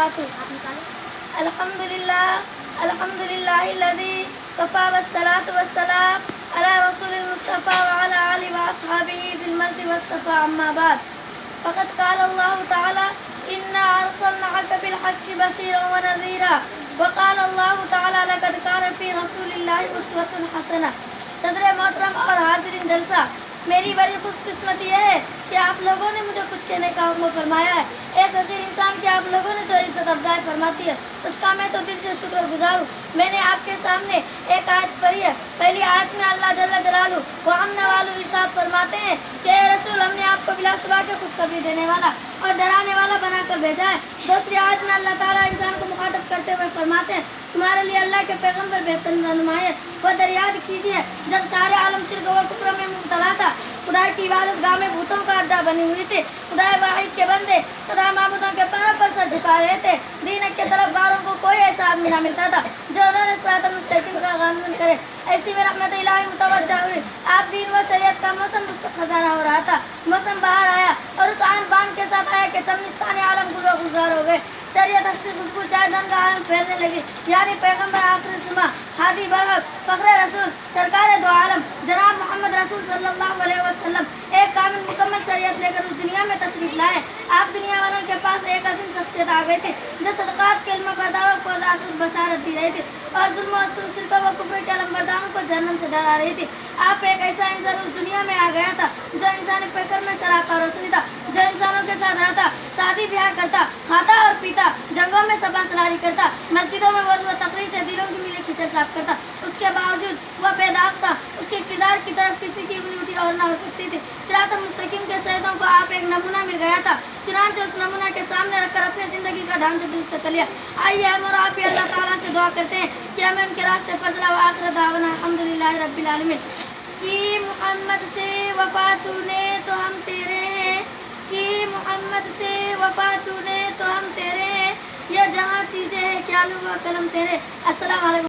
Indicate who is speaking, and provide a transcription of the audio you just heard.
Speaker 1: وبرکاتہ۔ الحمدللہ الذی کفا والصلاۃ والسلام علی رسول المصطفى وعلى آلہ واصحابہ ذی المجد والصفا، اما بعد، فقد قال اللہ تعالی انا ارسلناک بالحق بشیرا ونذیرا، وقال اللہ تعالی لقد کان فی رسول اللہ اسوۃ حسنہ۔ صدر محترم اور حاضرین جلسہ، میری بڑی خوش قسمتی یہ ہے کہ آپ لوگوں نے مجھے کچھ کہنے کا حکم فرمایا ہے۔ ایک حقیر انسان کی آپ لوگوں نے جو عزت افزائی فرماتی ہے، اس کا میں تو دل سے شکر گزار ہوں۔ میں نے آپ کے سامنے ایک آیت پڑھی ہے۔ پہلی آیت میں اللہ جل جلالہ وہ امن والو ارشاد فرماتے ہیں کہ اے رسول، ہم نے آپ کو بلا شبہ کے خوشخبری دینے والا اور ڈرانے والا بنا کر بھیجا ہے۔ دوسری آیت میں اللہ تعالیٰ انسان کو مخاطب کرتے ہوئے فرماتے ہیں تمہارے لیے اللہ کے پیغمبر بہترین رہنمائی ہے۔ وہ دریاد کیجیے جب سارے عالم شرک و کفر میں مبتلا تھا، خدا کی عبادت گاہ میں بتوں کا اڈا بنی ہوئی تھی، خدا واحد کے بندے سدا معبودوں کے پاؤں پر سر جھکا رہے تھے، دین کے طرفداروں کو کوئی ایسا آدمی نہ ملتا تھا جو انہوں نے صراط مستقیم کا قانون کرے۔ ایسی میں رحمت الہی متوجہ ہوئی، آپ دین و شریعت کا موسم خزانہ ہو رہا تھا، موسم باہر آیا اور اس آن بان کے ساتھ آیا کہ چمنستان عالم گل و گلزار ہو گئے، شریعت ہستی خوشبو چائے دن کا عالم پھیلنے لگی، یعنی پیغمبر آخر زماں، ہادی برحق، فخر رسول، سرکار دو عالم جناب محمد رسول صلی اللہ علیہ وسلم ایک کامل مکمل شریعت لے کر اس دنیا میں تشریف لائے۔ آپ دنیا والوں کے پاس ایک عظیم شخصیت آ گئی تھی جو صدقات کے علم بردار و فوز آخرت بشارت دی رہی تھی اور ظلم و ستم، شرک و کفر کے علمبرداروں کو جہنم سے ڈرا رہی تھی۔ آپ ایک ایسا انسان اس دنیا میں آ گیا تھا جو انسانی فکر میں شراکت روشنی تھا، جو انسانوں کے ساتھ رہتا، شادی بیاہ کرتا، کھاتا اور پیتا، جنگوں میں سبا سلاری کرتا، مسجدوں میں وضو و تقریر سے دلوں کی میلیں کیچڑ صاف کرتا۔ اس کے باوجود وہ بے داغ تھا، اس کے کردار کی طرف کسی کی انگلی اور نہ ہو سکتی تھی۔ صراط مستقیم کے شہیدوں کو آپ ایک نمونہ مل گیا تھا، چنانچہ اس نمونہ کے سامنے رکھ کر اپنی زندگی کا ڈھانچہ درست کر لیا۔ آئیے ہم اور آپ ہی اللہ تعالیٰ سے دعا کرتے ہیں کہ ہمیں ان کے راستے پر چلا۔ وآخر دعوانا الحمدللہ رب العالمین۔ کہ محمد سے وفا تو نے تو ہم تیرے ہیں، کہ محمد سے وفا تو نے تو ہم تیرے ہیں، یہ جہاں چیزیں ہیں کیا لوح و قلم تیرے۔ السلام علیکم۔